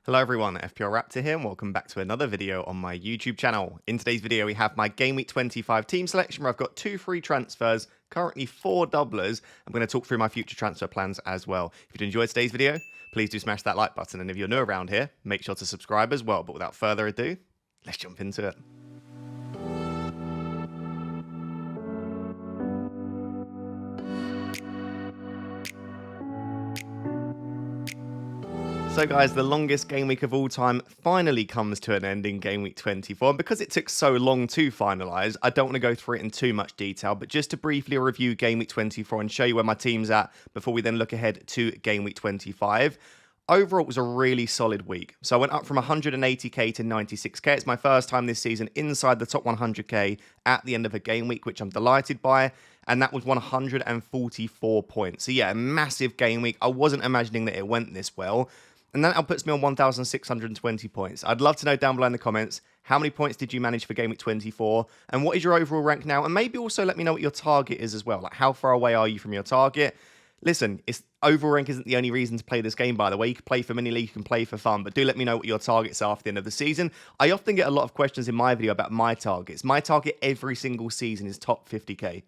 Hello everyone, FPL Raptor here and welcome back to another video on my YouTube channel. In today's video we have my Game Week 25 team selection where I've got 2 free transfers, currently 4 doublers. I'm going to talk through my future transfer plans as well. If you enjoyed today's video, please do smash that like button, and if you're new around here, make sure to subscribe as well. But without further ado, let's jump into it. So guys, the longest game week of all time finally comes to an end in Game Week 24. And because it took so long to finalise, I don't want to go through it in too much detail, but just to briefly review Game Week 24 and show you where my team's at before we then look ahead to Game Week 25. Overall, it was a really solid week. So I went up from 180k to 96k. It's my first time this season inside the top 100k at the end of a game week, which I'm delighted by. And that was 144 points. So yeah, a massive game week. I wasn't imagining that it went this well. And that puts me on 1,620 points. I'd love to know down below in the comments, how many points did you manage for Game Week 24? And what is your overall rank now? And maybe also let me know what your target is as well. Like, how far away are you from your target? Listen, overall rank isn't the only reason to play this game, by the way. You can play for mini league, you can play for fun, but do let me know what your targets are after the end of the season. I often get a lot of questions in my video about my targets. My target every single season is top 50k.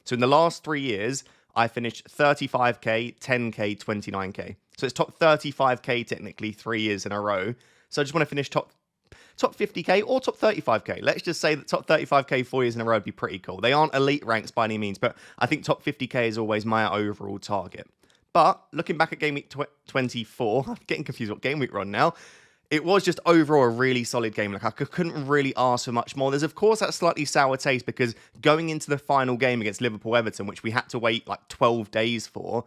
So in the last 3 years, I finished 35k, 10k, 29k. So it's top 35k technically 3 years in a row. So I just want to finish top 50k or top 35k. Let's just say that top 35k 4 years in a row would be pretty cool. They aren't elite ranks by any means, but I think top 50k is always my overall target. But looking back at Game Week 24, I'm getting confused what game week we're on now. It was just overall a really solid game. Like, I couldn't really ask for much more. There's, of course, that slightly sour taste because going into the final game against Liverpool-Everton, which we had to wait like 12 days for,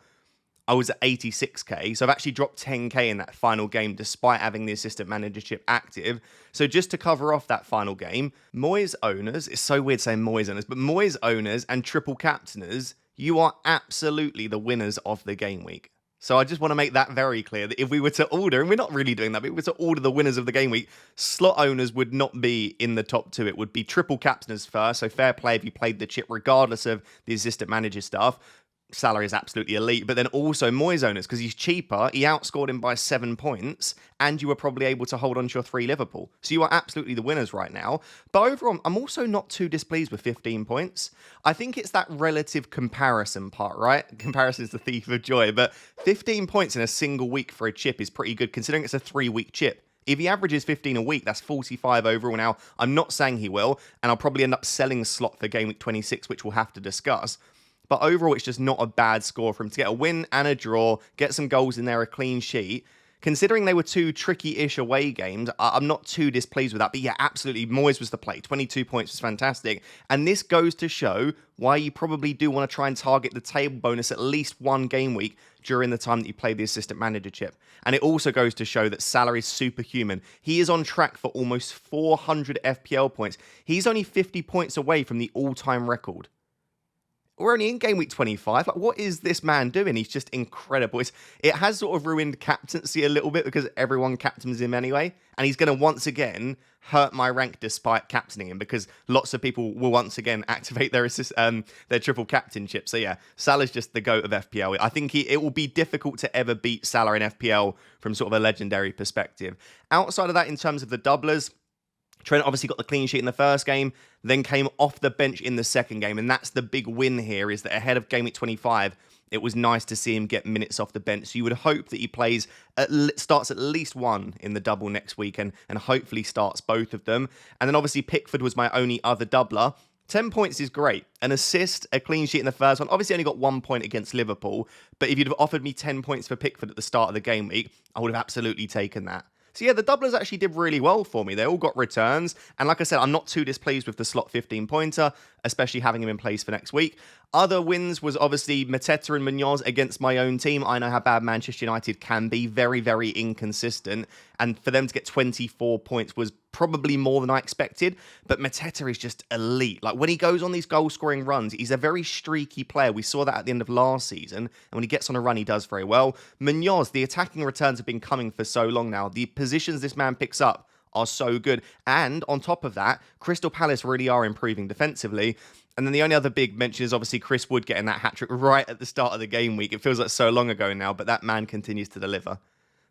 I was at 86k. So I've actually dropped 10k in that final game despite having the assistant managership active. So just to cover off that final game, Moyes owners, it's so weird saying Moyes owners, but Moyes owners and triple captainers, you are absolutely the winners of the game week. So I just want to make that very clear that if we were to order, and we're not really doing that, but if we were to order the winners of the game week, slot owners would not be in the top 2. It would be triple captainers first. So fair play if you played the chip regardless of the assistant manager stuff. Salary is absolutely elite, but then also Moyes owners, because he's cheaper, he outscored him by 7 points, and you were probably able to hold on to your 3 Liverpool. So you are absolutely the winners right now. But overall, I'm also not too displeased with 15 points. I think it's that relative comparison part, right? Comparison is the thief of joy, but 15 points in a single week for a chip is pretty good, considering it's a 3-week chip. If he averages 15 a week, that's 45 overall. Now, I'm not saying he will, and I'll probably end up selling slot for Game Week 26, which we'll have to discuss. But overall, it's just not a bad score for him to get a win and a draw, get some goals in there, a clean sheet. Considering they were 2 tricky-ish away games, I'm not too displeased with that. But yeah, absolutely, Moyes was the play. 22 points was fantastic. And this goes to show why you probably do want to try and target the table bonus at least 1 game week during the time that you play the assistant manager chip. And it also goes to show that Salah is superhuman. He is on track for almost 400 FPL points. He's only 50 points away from the all-time record. We're only in Game Week 25. Like, what is this man doing? He's just incredible. It has sort of ruined captaincy a little bit because everyone captains him anyway. And he's going to once again hurt my rank despite captaining him because lots of people will once again activate their triple captainship. So yeah, Salah's just the GOAT of FPL. I think it will be difficult to ever beat Salah in FPL from sort of a legendary perspective. Outside of that, in terms of the doublers, Trent obviously got the clean sheet in the first game, then came off the bench in the second game. And that's the big win here, is that ahead of Game Week 25, it was nice to see him get minutes off the bench. So you would hope that he starts at least 1 in the double next week and hopefully starts both of them. And then obviously Pickford was my only other doubler. 10 points is great. An assist, a clean sheet in the first one. Obviously only got 1 point against Liverpool. But if you'd have offered me 10 points for Pickford at the start of the game week, I would have absolutely taken that. So yeah, the doublers actually did really well for me. They all got returns. And like I said, I'm not too displeased with the slot 15 pointer, especially having him in place for next week. Other wins was obviously Mateta and Munoz against my own team. I know how bad Manchester United can be. Very, very inconsistent. And for them to get 24 points was probably more than I expected. But Mateta is just elite. Like, when he goes on these goal-scoring runs, he's a very streaky player. We saw that at the end of last season. And when he gets on a run, he does very well. Munoz, the attacking returns have been coming for so long now. The positions this man picks up are so good. And on top of that, Crystal Palace really are improving defensively. And then the only other big mention is obviously Chris Wood getting that hat-trick right at the start of the game week. It feels like so long ago now, but that man continues to deliver.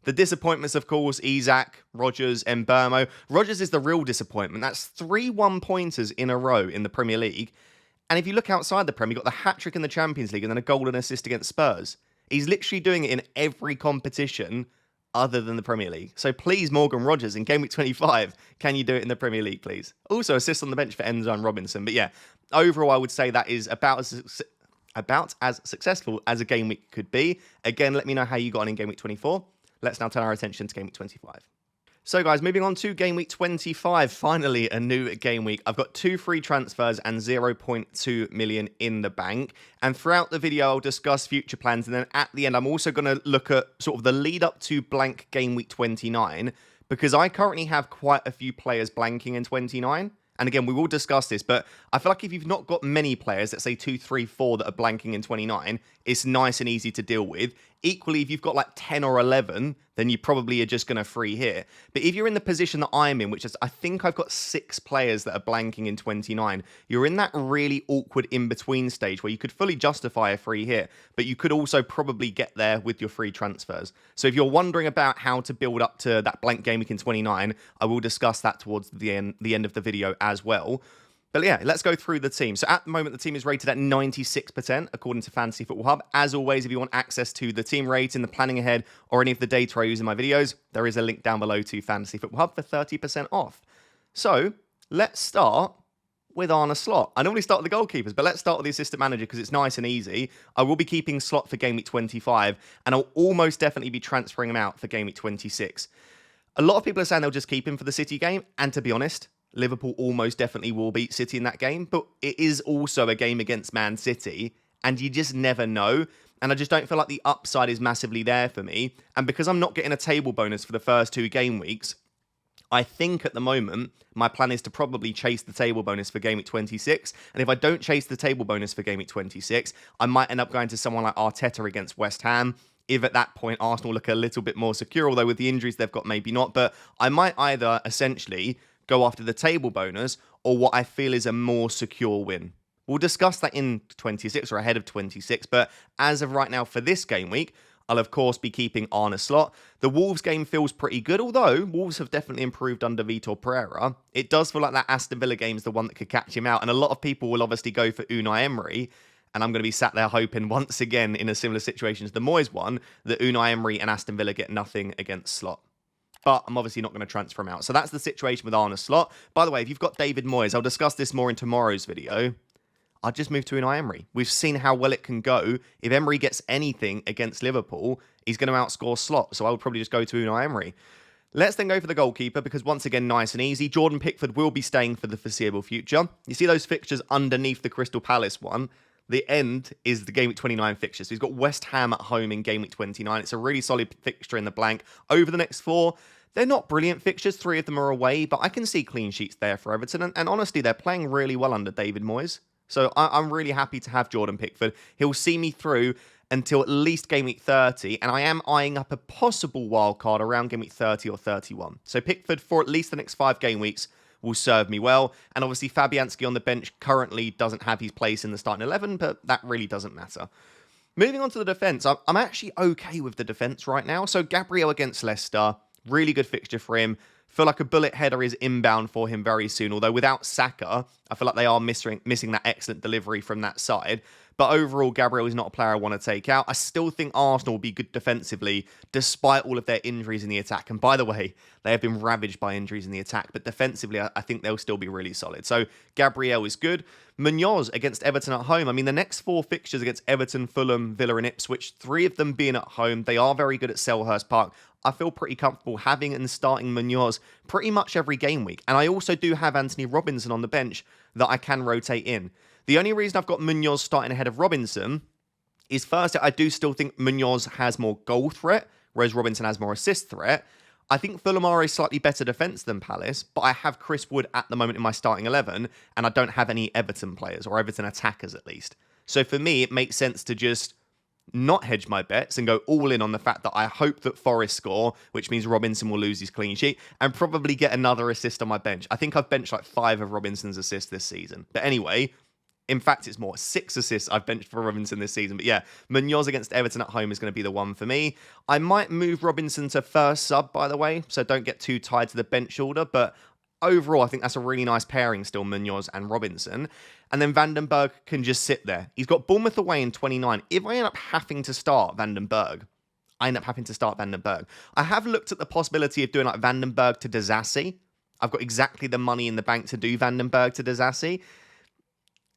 The disappointments, of course, Isak, Rodgers, and Burmo. Rodgers is the real disappointment. That's 3 1-pointers in a row in the Premier League. And if you look outside the Premier, you've got the hat-trick in the Champions League and then a golden assist against Spurs. He's literally doing it in every competition other than the Premier League. So please, Morgan Rodgers, in Game Week 25, can you do it in the Premier League, please? Also, assist on the bench for Enzo and Robinson. But yeah, overall, I would say that is about as successful as a game week could be. Again, let me know how you got on in Game Week 24. Let's now turn our attention to Game Week 25. So guys, moving on to Game Week 25, finally a new game week. I've got 2 free transfers and 0.2 million in the bank. And throughout the video, I'll discuss future plans. And then at the end, I'm also going to look at sort of the lead up to blank Game Week 29, because I currently have quite a few players blanking in 29. And again, we will discuss this, but I feel like if you've not got many players, let's say 2, 3, 4 that are blanking in 29, it's nice and easy to deal with. Equally, if you've got like 10 or 11, then you probably are just going to free hit. But if you're in the position that I'm in, which is I think I've got 6 players that are blanking in 29, you're in that really awkward in-between stage where you could fully justify a free hit, but you could also probably get there with your free transfers. So if you're wondering about how to build up to that blank game week in 29, I will discuss that towards the end of the video as well. But yeah, let's go through the team. So at the moment, the team is rated at 96%, according to Fantasy Football Hub. As always, if you want access to the team rating, the planning ahead, or any of the data I use in my videos, there is a link down below to Fantasy Football Hub for 30% off. So let's start with Arne Slot. I normally start with the goalkeepers, but let's start with the assistant manager because it's nice and easy. I will be keeping Slot for Game Week 25, and I'll almost definitely be transferring him out for Game Week 26. A lot of people are saying they'll just keep him for the City game, and to be honest, Liverpool almost definitely will beat City in that game, but it is also a game against Man City, and you just never know. And I just don't feel like the upside is massively there for me. And because I'm not getting a table bonus for the first 2 game weeks, I think at the moment, my plan is to probably chase the table bonus for Game Week 26. And if I don't chase the table bonus for Game Week 26, I might end up going to someone like Arteta against West Ham. If at that point Arsenal look a little bit more secure, although with the injuries they've got, maybe not. But I might either essentially go after the table bonus or what I feel is a more secure win. We'll discuss that in 26 or ahead of 26, but as of right now for this game week, I'll of course be keeping Arne Slot. The Wolves game feels pretty good, although Wolves have definitely improved under Vitor Pereira. It does feel like that Aston Villa game is the one that could catch him out, and a lot of people will obviously go for Unai Emery, and I'm going to be sat there hoping once again in a similar situation as the Moyes one, that Unai Emery and Aston Villa get nothing against Slot. But I'm obviously not going to transfer him out. So that's the situation with Arne Slot. By the way, if you've got David Moyes, I'll discuss this more in tomorrow's video. I'll just move to Unai Emery. We've seen how well it can go. If Emery gets anything against Liverpool, he's going to outscore Slot. So I would probably just go to Unai Emery. Let's then go for the goalkeeper because once again, nice and easy. Jordan Pickford will be staying for the foreseeable future. You see those fixtures underneath the Crystal Palace one? The end is the Game Week 29 fixture. So he's got West Ham at home in Game Week 29. It's a really solid fixture in the blank. Over the next 4, they're not brilliant fixtures. 3 of them are away, but I can see clean sheets there for Everton. And honestly, they're playing really well under David Moyes. So I'm really happy to have Jordan Pickford. He'll see me through until at least Game Week 30, and I am eyeing up a possible wild card around Game Week 30 or 31. So Pickford for at least the next 5 game weeks will serve me well. And obviously Fabianski on the bench currently doesn't have his place in the starting 11, but that really doesn't matter. Moving on to the defence, I'm actually okay with the defence right now. So Gabriel against Leicester, really good fixture for him. Feel like a bullet header is inbound for him very soon, although without Saka, I feel like they are missing that excellent delivery from that side. But overall, Gabriel is not a player I want to take out. I still think Arsenal will be good defensively, despite all of their injuries in the attack. And by the way, they have been ravaged by injuries in the attack, but defensively, I think they'll still be really solid. So Gabriel is good. Munoz against Everton at home. I mean, the next 4 fixtures against Everton, Fulham, Villa and Ipswich, 3 of them being at home. They are very good at Selhurst Park. I feel pretty comfortable having and starting Munoz pretty much every game week. And I also do have Anthony Robinson on the bench that I can rotate in. The only reason I've got Munoz starting ahead of Robinson is first, I do still think Munoz has more goal threat, whereas Robinson has more assist threat. I think Fulham are a slightly better defence than Palace, but I have Chris Wood at the moment in my starting 11, and I don't have any Everton players, or Everton attackers at least. So for me, it makes sense to just not hedge my bets and go all in on the fact that I hope that Forest score, which means Robinson will lose his clean sheet, and probably get another assist on my bench. I think I've benched like 5 of Robinson's assists this season. But anyway, In fact, it's more 6 assists I've benched for Robinson this season. But yeah, Munoz against Everton at home is going to be the one for me. I might move Robinson to first sub, by the way, so don't get too tied to the bench order. But overall, I think that's a really nice pairing still, Munoz and Robinson. And then Vandenberg can just sit there. He's got Bournemouth away in 29. If I end up having to start Vandenberg, I have looked at the possibility of doing like Vandenberg to Disasi. I've got exactly the money in the bank to do Vandenberg to Disasi.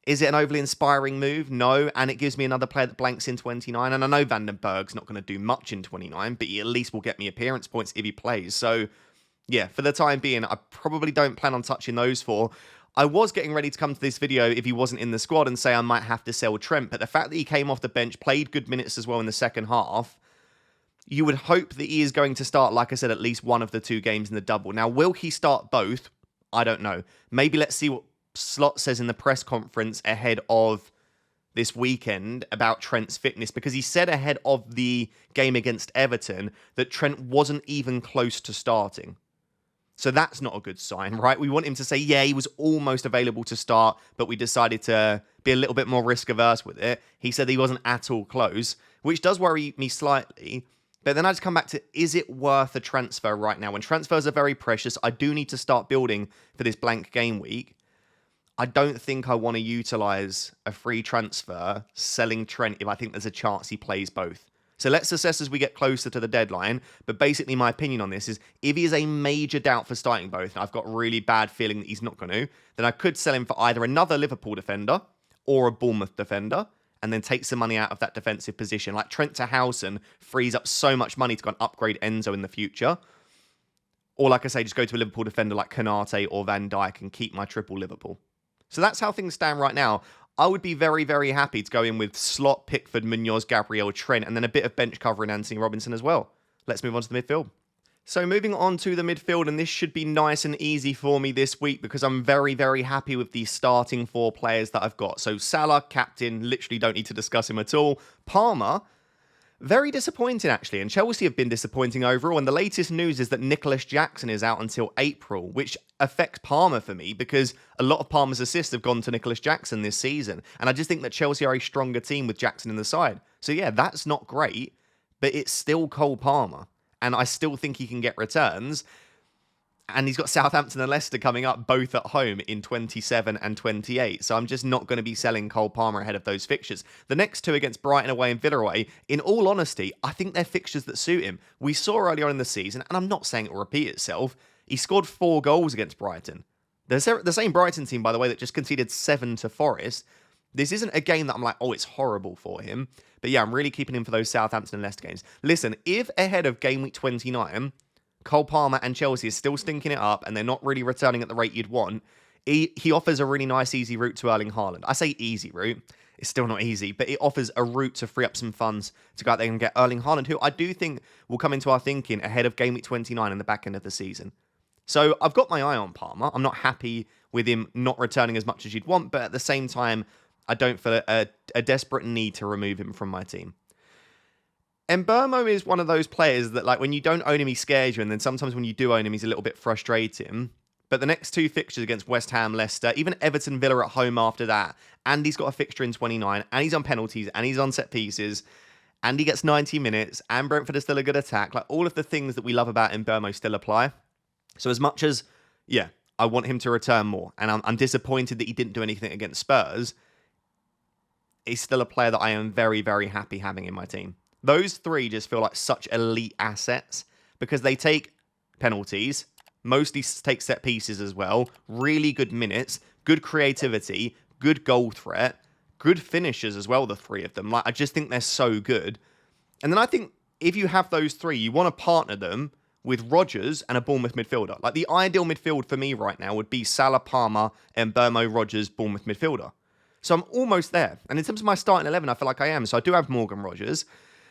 Is it an overly inspiring move? No. And it gives me another player that blanks in 29. And I know Vandenberg's not going to do much in 29, but he at least will get me appearance points if he plays. So, yeah, for the time being, I probably don't plan on touching those 4. I was getting ready to come to this video if he wasn't in the squad and say I might have to sell Trent. But the fact that he came off the bench, played good minutes as well in the second half, you would hope that he is going to start, like I said, at least one of the 2 games in the double. Now, will he start both? I don't know. Maybe let's see what Slot says in the press conference ahead of this weekend about Trent's fitness, because he said ahead of the game against Everton that Trent wasn't even close to starting. So that's not a good sign, right? We want him to say, yeah, he was almost available to start, but we decided to be a little bit more risk averse with it. He said he wasn't at all close, which does worry me slightly. But then I just come back to, is it worth a transfer right now? When transfers are very precious, I do need to start building for this blank game week. I don't think I want to utilise a free transfer selling Trent if I think there's a chance he plays both. So let's assess as we get closer to the deadline. But basically my opinion on this is if he is a major doubt for starting both, and I've got a really bad feeling that he's not going to, then I could sell him for either another Liverpool defender or a Bournemouth defender and then take some money out of that defensive position. Like Trent to Howson frees up so much money to go and upgrade Enzo in the future. Or like I say, just go to a Liverpool defender like Konate or Van Dijk and keep my triple Liverpool. So that's how things stand right now. I would be very, very happy to go in with Slot, Pickford, Munoz, Gabriel, Trent, and then a bit of bench cover in Anthony Robinson as well. Let's move on to the midfield. So moving on to the midfield, and this should be nice and easy for me this week because I'm very, very happy with the starting 4 players that I've got. So Salah, captain, literally don't need to discuss him at all. Palmer, very disappointing actually, and Chelsea have been disappointing overall, and the latest news is that Nicholas Jackson is out until April, which affects Palmer for me because a lot of Palmer's assists have gone to Nicholas Jackson this season, and I just think that Chelsea are a stronger team with Jackson in the side. So yeah, that's not great, but it's still Cole Palmer, and I still think he can get returns. And he's got Southampton and Leicester coming up both at home in 27 and 28. So I'm just not going to be selling Cole Palmer ahead of those fixtures. The next 2 against Brighton away and Villa away, in all honesty, I think they're fixtures that suit him. We saw earlier on in the season, and I'm not saying it will repeat itself, he scored 4 goals against Brighton. The same Brighton team, by the way, that just conceded 7 to Forest. This isn't a game that I'm like, oh, it's horrible for him. But yeah, I'm really keeping him for those Southampton and Leicester games. Listen, if ahead of game week 29... Cole Palmer and Chelsea is still stinking it up and they're not really returning at the rate you'd want, he offers a really nice, easy route to Erling Haaland. I say easy route. It's still not easy, but it offers a route to free up some funds to go out there and get Erling Haaland, who I do think will come into our thinking ahead of game week 29 in the back end of the season. So I've got my eye on Palmer. I'm not happy with him not returning as much as you'd want, but at the same time, I don't feel a desperate need to remove him from my team. Mbeumo is one of those players that, like, when you don't own him, he scares you, and then sometimes when you do own him, he's a little bit frustrating. But the next 2 fixtures against West Ham, Leicester, even Everton, Villa at home after that, and he's got a fixture in 29, and he's on penalties, and he's on set pieces, and he gets 90 minutes, and Brentford is still a good attack. Like, all of the things that we love about Mbeumo still apply. So as much as, yeah, I want him to return more, and I'm disappointed that he didn't do anything against Spurs, he's still a player that I am very, very happy having in my team. Those 3 just feel like such elite assets because they take penalties, mostly take set pieces as well, really good minutes, good creativity, good goal threat, good finishers as well, the 3 of them. Like, I just think they're so good. And then I think if you have those 3, you want to partner them with Rodgers and a Bournemouth midfielder. Like, the ideal midfield for me right now would be Salah, Palmer, and Mbeumo, Rodgers, Bournemouth midfielder. So I'm almost there. And in terms of my starting 11, I feel like I am. So I do have Morgan Rodgers.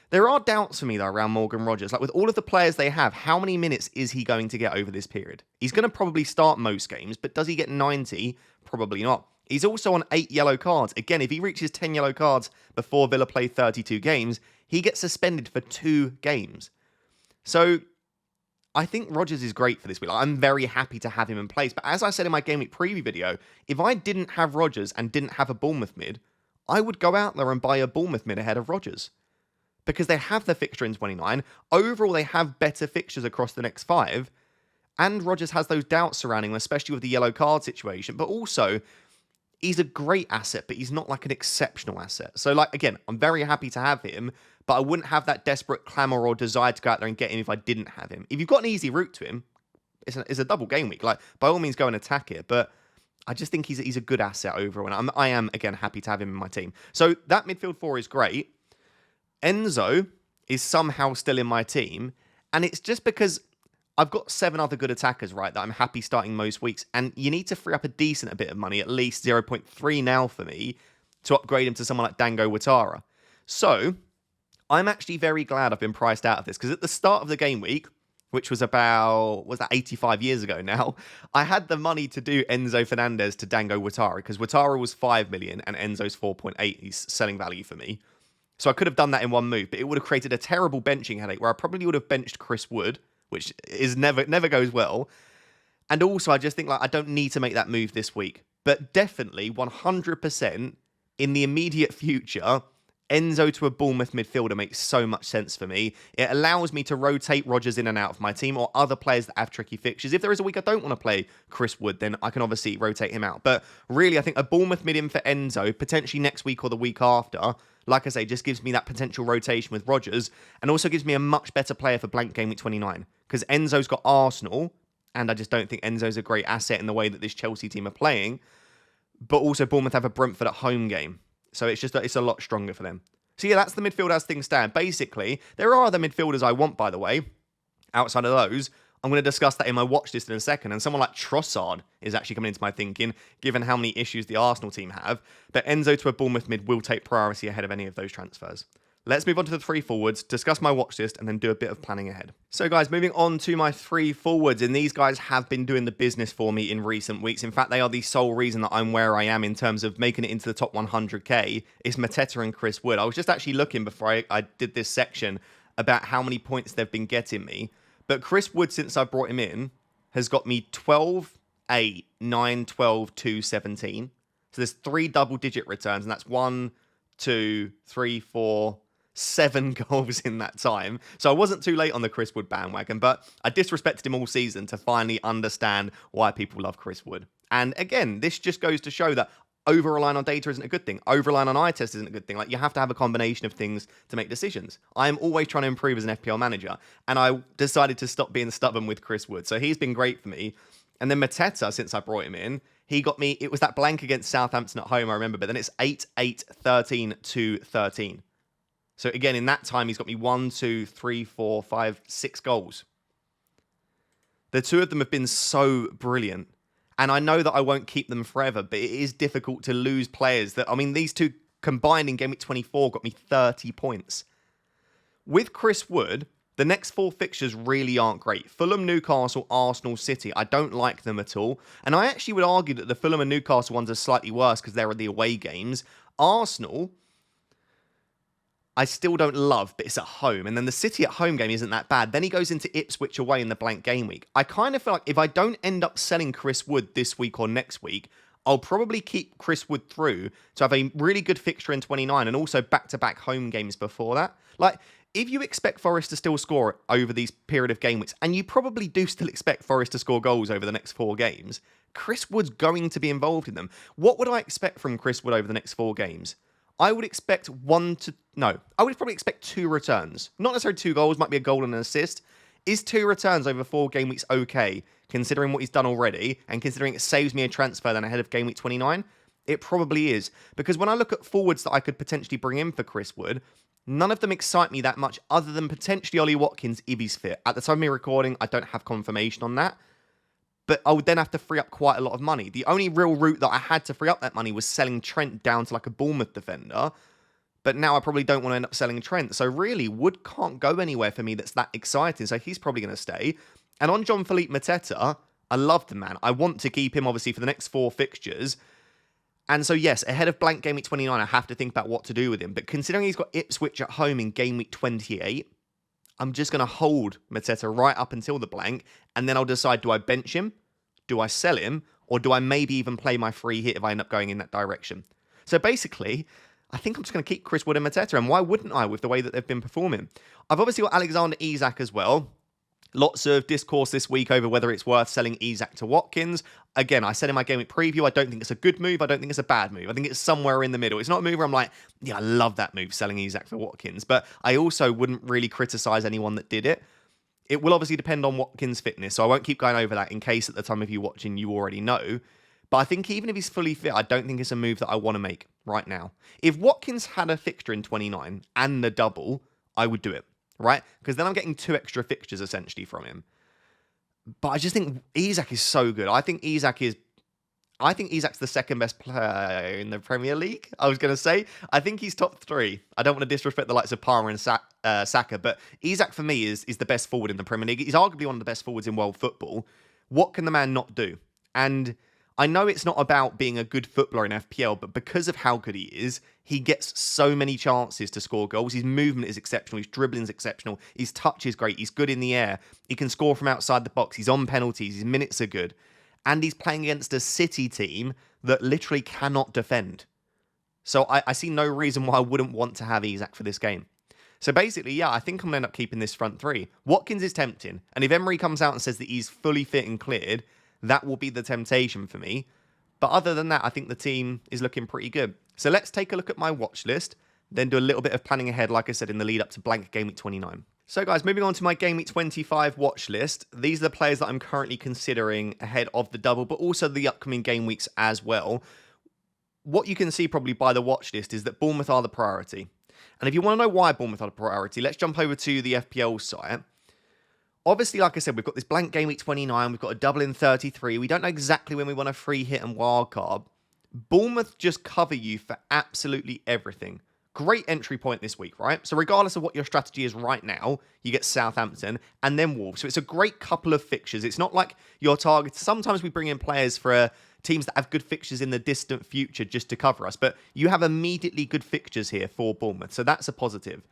There are doubts for me, though, around Morgan Rodgers. Like, with all of the players they have, how many minutes is he going to get over this period? He's going to probably start most games, but does he get 90? Probably not. He's also on 8 yellow cards. Again, if he reaches 10 yellow cards before Villa play 32 games, he gets suspended for 2 games. So I think Rodgers is great for this week. Like, I'm very happy to have him in place. But as I said in my Game Week preview video, if I didn't have Rodgers and didn't have a Bournemouth mid, I would go out there and buy a Bournemouth mid ahead of Rodgers. Because they have the fixture in 29. Overall, they have better fixtures across the next 5. And Rodgers has those doubts surrounding him, especially with the yellow card situation. But also, he's a great asset, but he's not like an exceptional asset. So, like, again, I'm very happy to have him, but I wouldn't have that desperate clamour or desire to go out there and get him if I didn't have him. If you've got an easy route to him, it's a double game week. Like, by all means, go and attack it. But I just think he's a good asset overall. And I am, again, happy to have him in my team. So, that midfield 4 is great. Enzo is somehow still in my team. And it's just because I've got 7 other good attackers, right, that I'm happy starting most weeks. And you need to free up a decent bit of money, at least 0.3 now for me, to upgrade him to someone like Dango Watara. So, I'm actually very glad I've been priced out of this, because at the start of the game week, which was about, 85 years ago now, I had the money to do Enzo Fernandez to Dango Watara, because Watara was 5 million and Enzo's 4.8. He's selling value for me. So I could have done that in one move, but it would have created a terrible benching headache where I probably would have benched Chris Wood, which is never goes well. And also, I just think like I don't need to make that move this week. But definitely, 100% in the immediate future, Enzo to a Bournemouth midfielder makes so much sense for me. It allows me to rotate Rodgers in and out of my team or other players that have tricky fixtures. If there is a week I don't want to play Chris Wood, then I can obviously rotate him out. But really, I think a Bournemouth mid in for Enzo, potentially next week or the week after, like I say, just gives me that potential rotation with Rodgers and also gives me a much better player for Blank Gameweek 29 because Enzo's got Arsenal and I just don't think Enzo's a great asset in the way that this Chelsea team are playing. But also Bournemouth have a Brentford at home game. So it's just it's a lot stronger for them. So yeah, that's the midfield as things stand. Basically, there are other midfielders I want, by the way, outside of those. I'm going to discuss that in my watch list in a second. And someone like Trossard is actually coming into my thinking, given how many issues the Arsenal team have. But Enzo to a Bournemouth mid will take priority ahead of any of those transfers. Let's move on to the 3 forwards, discuss my watch list, and then do a bit of planning ahead. So guys, moving on to my 3 forwards, and these guys have been doing the business for me in recent weeks. In fact, they are the sole reason that I'm where I am in terms of making it into the top 100k, is Mateta and Chris Wood. I was just actually looking before I did this section about how many points they've been getting me. But Chris Wood, since I brought him in, has got me 12, 8, 9, 12, 2, 17. So there's 3 double-digit returns, and that's 1, 2, 3, 4... 7 goals in that time. So I wasn't too late on the Chris Wood bandwagon, but I disrespected him all season to finally understand why people love Chris Wood. And again, this just goes to show that over-relying on data isn't a good thing. Over-relying on eye test isn't a good thing. Like, you have to have a combination of things to make decisions. I am always trying to improve as an FPL manager, and I decided to stop being stubborn with Chris Wood. So he's been great for me. And then Mateta, since I brought him in, he got me, it was that blank against Southampton at home, I remember, but then it's 8, 8, 13, 2, 13. So again, in that time, he's got me 1, 2, 3, 4, 5, 6 goals. The 2 of them have been so brilliant. And I know that I won't keep them forever, but it is difficult to lose players that, I mean, these 2 combined in Game Week 24 got me 30 points. With Chris Wood, the next 4 fixtures really aren't great. Fulham, Newcastle, Arsenal, City. I don't like them at all. And I actually would argue that the Fulham and Newcastle ones are slightly worse because they're the away games. Arsenal, I still don't love, but it's at home. And then the City at home game isn't that bad. Then he goes into Ipswich away in the blank game week. I kind of feel like if I don't end up selling Chris Wood this week or next week, I'll probably keep Chris Wood through to have a really good fixture in 29 and also back-to-back home games before that. Like, if you expect Forest to still score over these period of game weeks, and you probably do still expect Forest to score goals over the next 4 games, Chris Wood's going to be involved in them. What would I expect from Chris Wood over the next 4 games? I would expect I would probably expect 2 returns. Not necessarily 2 goals, might be a goal and an assist. Is 2 returns over 4 game weeks okay, considering what he's done already, and considering it saves me a transfer then ahead of game week 29? It probably is. Because when I look at forwards that I could potentially bring in for Chris Wood, none of them excite me that much other than potentially Ollie Watkins if he's fit. At the time of me recording, I don't have confirmation on that. But I would then have to free up quite a lot of money. The only real route that I had to free up that money was selling Trent down to like a Bournemouth defender. But now I probably don't want to end up selling Trent. So really, Wood can't go anywhere for me that's that exciting. So he's probably going to stay. And on Jean-Philippe Mateta, I love the man. I want to keep him, obviously, for the next 4 fixtures. And so, yes, ahead of blank game week 29, I have to think about what to do with him. But considering he's got Ipswich at home in game week 28, I'm just going to hold Mateta right up until the blank, and then I'll decide, do I bench him, do I sell him, or do I maybe even play my free hit if I end up going in that direction? So basically, I think I'm just going to keep Chris Wood and Mateta, and why wouldn't I with the way that they've been performing? I've obviously got Alexander Isak as well. Lots of discourse this week over whether it's worth selling Isak to Watkins. Again, I said in my game week preview, I don't think it's a good move. I don't think it's a bad move. I think it's somewhere in the middle. It's not a move where I'm like, yeah, I love that move, selling Isak for Watkins. But I also wouldn't really criticize anyone that did it. It will obviously depend on Watkins' fitness, so I won't keep going over that in case at the time of you watching you already know. But I think even if he's fully fit, I don't think it's a move that I want to make right now. If Watkins had a fixture in 29 and the double, I would do it. Right? Because then I'm getting 2 extra fixtures essentially from him. But I just think Isak is so good. I think Isak's the second best player in the Premier League, I was going to say. I think he's top 3. I don't want to disrespect the likes of Parra and Saka, but Isak for me is the best forward in the Premier League. He's arguably one of the best forwards in world football. What can the man not do? And I know it's not about being a good footballer in FPL, but because of how good he is, he gets so many chances to score goals. His movement is exceptional. His dribbling is exceptional. His touch is great. He's good in the air. He can score from outside the box. He's on penalties. His minutes are good. And he's playing against a City team that literally cannot defend. So I see no reason why I wouldn't want to have Isak for this game. So basically, yeah, I think I'm going to end up keeping this front 3. Watkins is tempting. And if Emery comes out and says that he's fully fit and cleared, that will be the temptation for me. But other than that, I think the team is looking pretty good. So let's take a look at my watch list, then do a little bit of planning ahead, like I said, in the lead up to Blank Gameweek 29. So guys, moving on to my Gameweek 25 watch list. These are the players that I'm currently considering ahead of the double, but also the upcoming game weeks as well. What you can see probably by the watch list is that Bournemouth are the priority. And if you want to know why Bournemouth are the priority, let's jump over to the FPL site. Obviously, like I said, we've got this Blank Gameweek 29, we've got a double in 33. We don't know exactly when we want a free hit and wildcard. Bournemouth just cover you for absolutely everything. Great entry point this week, right? So regardless of what your strategy is right now, you get Southampton and then Wolves. So it's a great couple of fixtures. It's not like your target. Sometimes we bring in players for teams that have good fixtures in the distant future just to cover us. But you have immediately good fixtures here for Bournemouth. So that's a positive.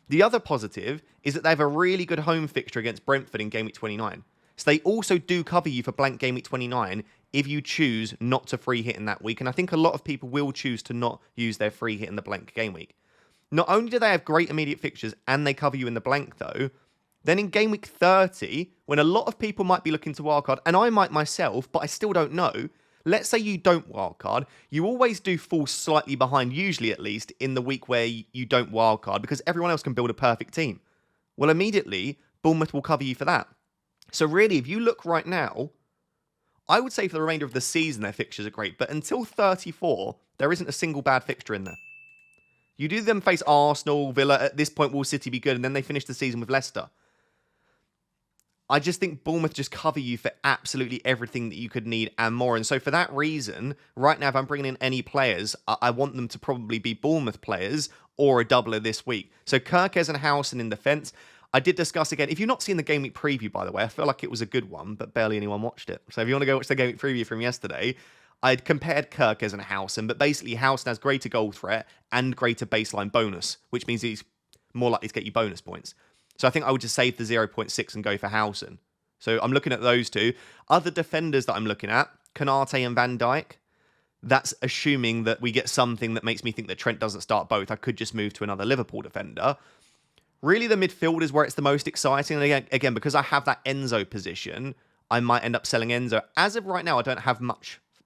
The other positive is that they have a really good home fixture against Brentford in Game Week 29. So they also do cover you for Blank Game Week 29 if you choose not to free hit in that week. And I think a lot of people will choose to not use their free hit in the Blank Game Week. Not only do they have great immediate fixtures and they cover you in the blank though, then in Game Week 30, when a lot of people might be looking to wildcard, and I might myself, but I still don't know, let's say you don't wildcard, you always do fall slightly behind, usually at least, in the week where you don't wildcard, because everyone else can build a perfect team. Well, immediately, Bournemouth will cover you for that. So really, if you look right now, I would say for the remainder of the season, their fixtures are great, but until 34, there isn't a single bad fixture in there. You do them face Arsenal, Villa, at this point will City be good, and then they finish the season with Leicester. I just think Bournemouth just cover you for absolutely everything that you could need and more. And so for that reason, right now, if I'm bringing in any players, I want them to probably be Bournemouth players or a doubler this week. So Kirkes and Howson in defence. I did discuss again, if you've not seen the Game Week preview, by the way, I feel like it was a good one, but barely anyone watched it. So if you want to go watch the Game Week preview from yesterday, I'd compared Kirkes and Howson, but basically Howson has greater goal threat and greater baseline bonus, which means he's more likely to get you bonus points. So I think I would just save the 0.6 and go for Howson. So I'm looking at those two. Other defenders that I'm looking at, Konate and Van Dijk. That's assuming that we get something that makes me think that Trent doesn't start both. I could just move to another Liverpool defender. Really, the midfield is where it's the most exciting. And again, because I have that Enzo position, I might end up selling Enzo. As of right now, I don't have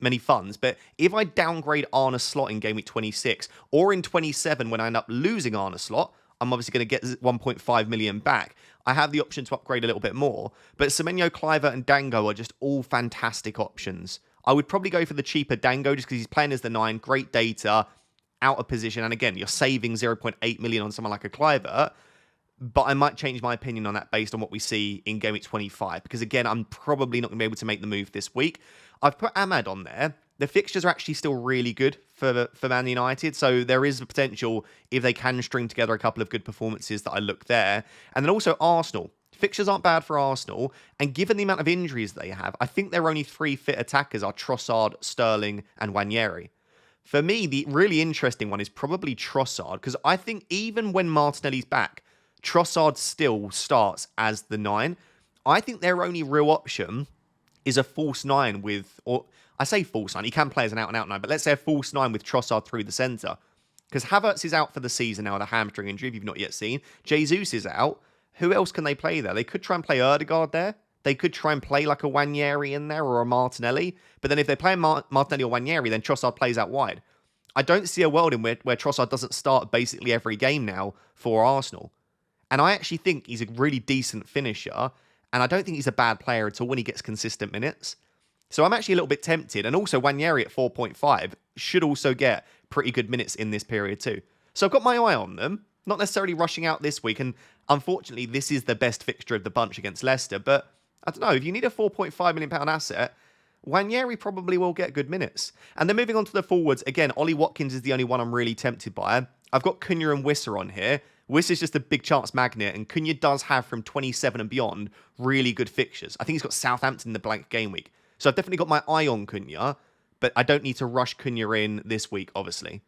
many funds, but if I downgrade Arne Slot in Game Week 26 or in 27 when I end up losing Arne Slot, I'm obviously going to get 1.5 million back. I have the option to upgrade a little bit more, but Semenyo, Cliver and Dango are just all fantastic options. I would probably go for the cheaper Dango just because he's playing as the 9, great data, out of position, and again, you're saving 0.8 million on someone like a Cliver, but I might change my opinion on that based on what we see in Game Week 25, because again, I'm probably not going to be able to make the move this week. I've put Ahmad on there. The fixtures are actually still really good for Man United, so there is a potential if they can string together a couple of good performances that I look there. And then also Arsenal. Fixtures aren't bad for Arsenal, and given the amount of injuries they have, I think their only 3 fit attackers are Trossard, Sterling, and Nwaneri. For me, the really interesting one is probably Trossard, because I think even when Martinelli's back, Trossard still starts as the 9. I think their only real option is a false 9 with, or I say false 9, he can play as an out-and-out 9, but let's say a false 9 with Trossard through the centre. Because Havertz is out for the season now with a hamstring injury, if you've not yet seen. Jesus is out. Who else can they play there? They could try and play Ødegaard there. They could try and play like a Wanyeri in there or a Martinelli. But then if they play Martinelli or Wanyeri, then Trossard plays out wide. I don't see a world in where Trossard doesn't start basically every game now for Arsenal. And I actually think he's a really decent finisher. And I don't think he's a bad player at all when he gets consistent minutes. So I'm actually a little bit tempted. And also Wanyeri at 4.5 should also get pretty good minutes in this period too. So I've got my eye on them. Not necessarily rushing out this week. And unfortunately, this is the best fixture of the bunch against Leicester. But I don't know. If you need a £4.5 million asset, Wanyeri probably will get good minutes. And then moving on to the forwards. Again, Ollie Watkins is the only one I'm really tempted by. I've got Cunha and Wissa on here. Wissa is just a big chance magnet, and Cunha does have from 27 and beyond really good fixtures. I think he's got Southampton in the blank game week. So I've definitely got my eye on Cunha, but I don't need to rush Cunha in this week, obviously.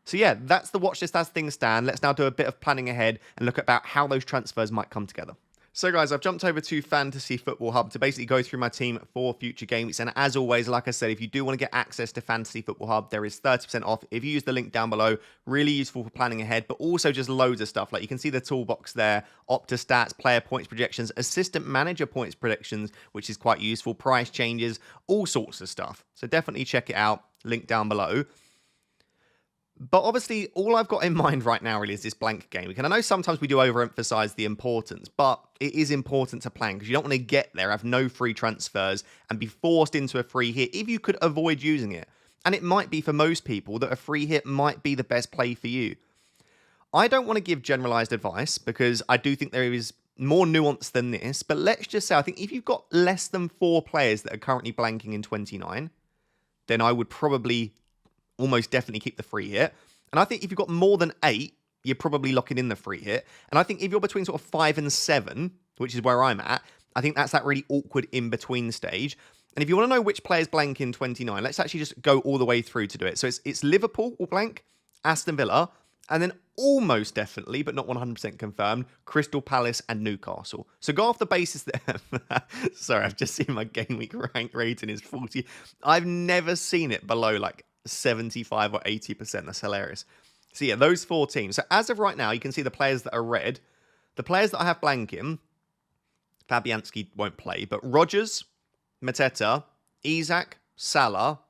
So yeah, that's the watch list as things stand. Let's now do a bit of planning ahead and look about how those transfers might come together. So guys, I've jumped over to Fantasy Football Hub to basically go through my team for future game weeks. And as always, like I said, if you do want to get access to Fantasy Football Hub, there is 30% off if you use the link down below. Really useful for planning ahead, but also just loads of stuff. Like you can see the toolbox there, Opta stats, player points projections, assistant manager points predictions, which is quite useful, price changes, all sorts of stuff. So definitely check it out, link down below. But obviously, all I've got in mind right now really is this blank game week. And I know sometimes we do overemphasize the importance, but it is important to plan because you don't want to get there, have no free transfers, and be forced into a free hit if you could avoid using it. And it might be for most people that a free hit might be the best play for you. I don't want to give generalized advice because I do think there is more nuance than this. But let's just say, I think if you've got less than 4 players that are currently blanking in 29, then I would probably almost definitely keep the free hit. And I think if you've got more than 8, you're probably locking in the free hit. And I think if you're between sort of 5 and 7, which is where I'm at, I think that's that really awkward in-between stage. And if you want to know which players blank in 29, let's actually just go all the way through to do it. So it's Liverpool will blank, Aston Villa, and then almost definitely, but not 100% confirmed, Crystal Palace and Newcastle. So go off the basis that... Sorry, I've just seen my game week rank rating is 40. I've never seen it below like 75 or 80%. That's hilarious. So yeah, those 4 teams. So as of right now, you can see the players that are red. The players that I have blanking, Fabianski won't play, but Rodgers, Mateta, Isak, Salah,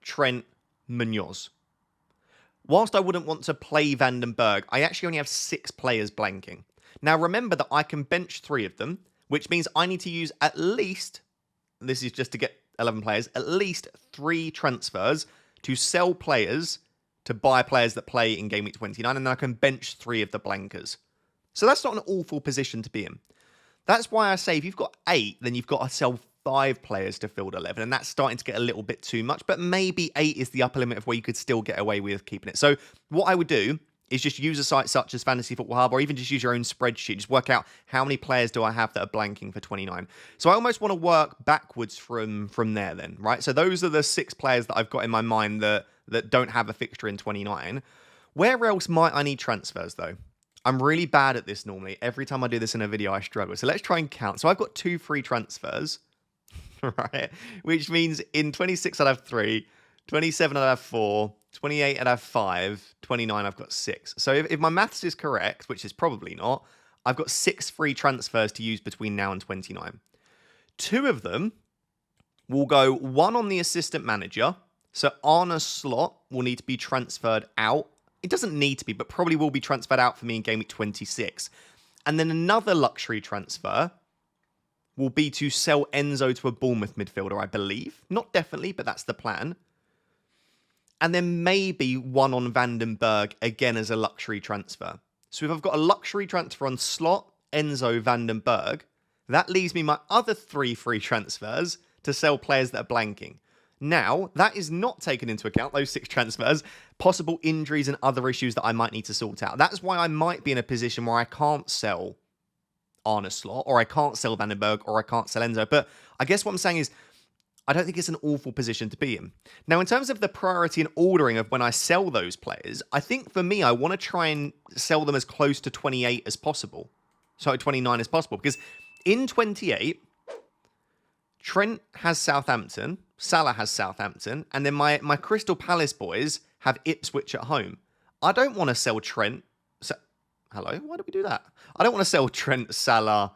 Trent, Munoz. Whilst I wouldn't want to play Van den Berg, I actually only have 6 players blanking. Now remember that I can bench 3 of them, which means I need to use at least, this is just to get 11 players, at least 3 transfers to sell players to buy players that play in Game Week 29, and then I can bench 3 of the blankers. So that's not an awful position to be in. That's why I say if you've got 8, then you've got to sell 5 players to field 11, and that's starting to get a little bit too much, but maybe 8 is the upper limit of where you could still get away with keeping it. So what I would do is just use a site such as Fantasy Football Hub, or even just use your own spreadsheet. Just work out how many players do I have that are blanking for 29. So I almost want to work backwards from there then, right? So those are the 6 players that I've got in my mind that don't have a fixture in 29. Where else might I need transfers though? I'm really bad at this normally. Every time I do this in a video, I struggle. So let's try and count. So I've got 2 free transfers, right? Which means in 26 I'd have 3, 27 I'd have 4, 28 I'd have 5, 29 I've got 6. So if my maths is correct, which is probably not, I've got 6 free transfers to use between now and 29. 2 of them will go, 1 on the assistant manager. So Arne Slot will need to be transferred out. It doesn't need to be, but probably will be transferred out for me in Game Week 26. And then another luxury transfer will be to sell Enzo to a Bournemouth midfielder, I believe. Not definitely, but that's the plan. And then maybe 1 on Van den Berg, again as a luxury transfer. So if I've got a luxury transfer on Slot, Enzo, Van den Berg, that leaves me my other 3 free transfers to sell players that are blanking. Now, that is not taken into account, those 6 transfers, possible injuries and other issues that I might need to sort out. That's why I might be in a position where I can't sell Arne Slot, or I can't sell Van den Berg, or I can't sell Enzo. But I guess what I'm saying is, I don't think it's an awful position to be in. Now, in terms of the priority and ordering of when I sell those players, I think for me, I want to try and sell them as close to 28 as possible. So 29 is possible. Because in 28, Trent has Southampton, Salah has Southampton, and then my Crystal Palace boys have Ipswich at home. I don't want to sell Trent. Hello? Why did we do that? I don't want to sell Trent, Salah,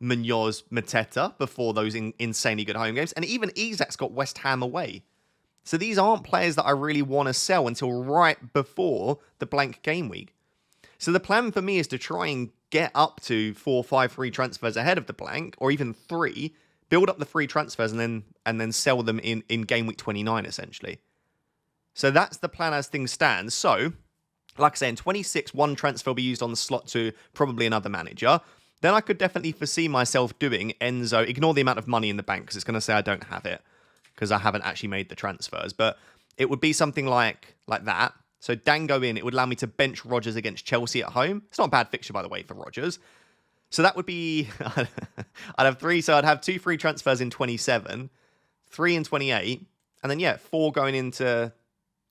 Munoz, Mateta before those insanely good home games. And even Isak's got West Ham away. So these aren't players that I really want to sell until right before the blank game week. So the plan for me is to try and get up to 4, 5 free transfers ahead of the blank, or even 3, build up the free transfers and then sell them in game week 29, essentially. So that's the plan as things stand. So, like I say, in 26, one transfer will be used on the slot to probably another manager. Then I could definitely foresee myself doing Enzo. Ignore the amount of money in the bank because it's going to say I don't have it because I haven't actually made the transfers. But it would be something like that. So Dango in, it would allow me to bench Rodgers against Chelsea at home. It's not a bad fixture, by the way, for Rodgers. So that would be, I'd have 3. So I'd have 2 free transfers in 27, 3 in 28, and then, 4 going into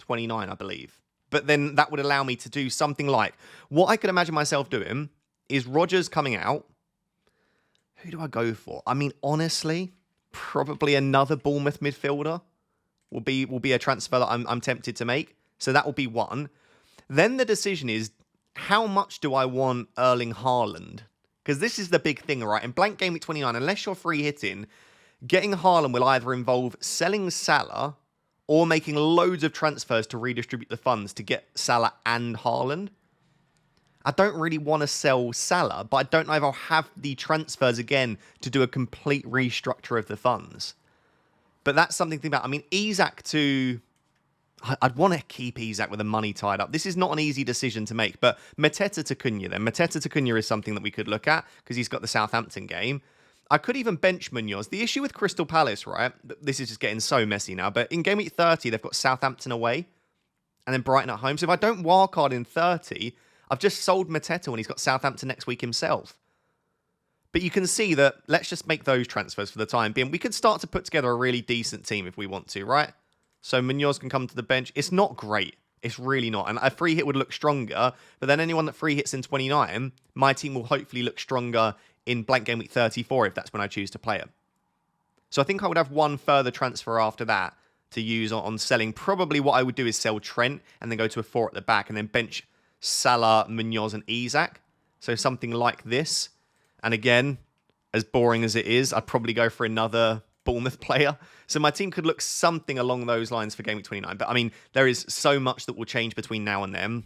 29, I believe. But then that would allow me to do something like, what I could imagine myself doing is Rodgers coming out. Who do I go for? I mean, honestly, probably another Bournemouth midfielder will be a transfer that I'm tempted to make. So that will be one. Then the decision is, how much do I want Erling Haaland? Because this is the big thing, right? In blank game week 29, unless you're free hitting, getting Haaland will either involve selling Salah or making loads of transfers to redistribute the funds to get Salah and Haaland. I don't really want to sell Salah, but I don't know if I'll have the transfers again to do a complete restructure of the funds. But that's something to think about. I mean, Isak to... I'd want to keep Isak with the money tied up. This is not an easy decision to make, but Mateta to Cunha then. Mateta to Cunha is something that we could look at because he's got the Southampton game. I could even bench Munoz. The issue with Crystal Palace, right? This is just getting so messy now, but in game week 30, they've got Southampton away and then Brighton at home. So if I don't wildcard in 30, I've just sold Mateta when he's got Southampton next week himself. But you can see that let's just make those transfers for the time being. We could start to put together a really decent team if we want to, right? So Munoz can come to the bench. It's not great. It's really not. And a free hit would look stronger. But then anyone that free hits in 29, my team will hopefully look stronger in blank game week 34 if that's when I choose to play it. So I think I would have one further transfer after that to use on selling. Probably what I would do is sell Trent and then go to a 4 at the back and then bench Salah, Munoz and Isak. So something like this. And again, as boring as it is, I'd probably go for another Bournemouth player. So my team could look something along those lines for game week 29. But I mean, there is so much that will change between now and then.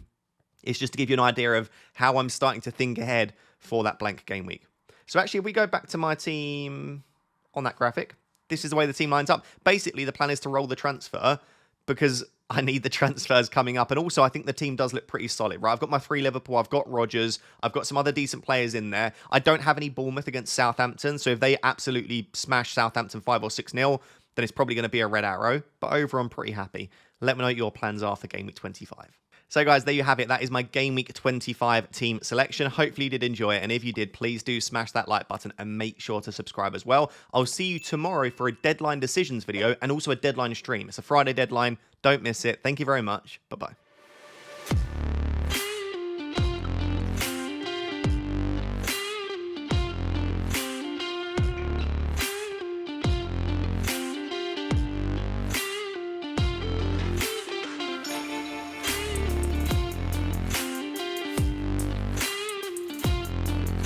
It's just to give you an idea of how I'm starting to think ahead for that blank game week. So actually, if we go back to my team on that graphic, this is the way the team lines up. Basically, the plan is to roll the transfer because I need the transfers coming up. And also, I think the team does look pretty solid, right? I've got my 3 Liverpool. I've got Rodgers. I've got some other decent players in there. I don't have any Bournemouth against Southampton. So if they absolutely smash Southampton 5 or 6-0, then it's probably going to be a red arrow. But overall, I'm pretty happy. Let me know what your plans are for game week 25. So guys, there you have it. That is my game week 25 team selection. Hopefully you did enjoy it. And if you did, please do smash that like button and make sure to subscribe as well. I'll see you tomorrow for a deadline decisions video and also a deadline stream. It's a Friday deadline. Don't miss it. Thank you very much. Bye-bye.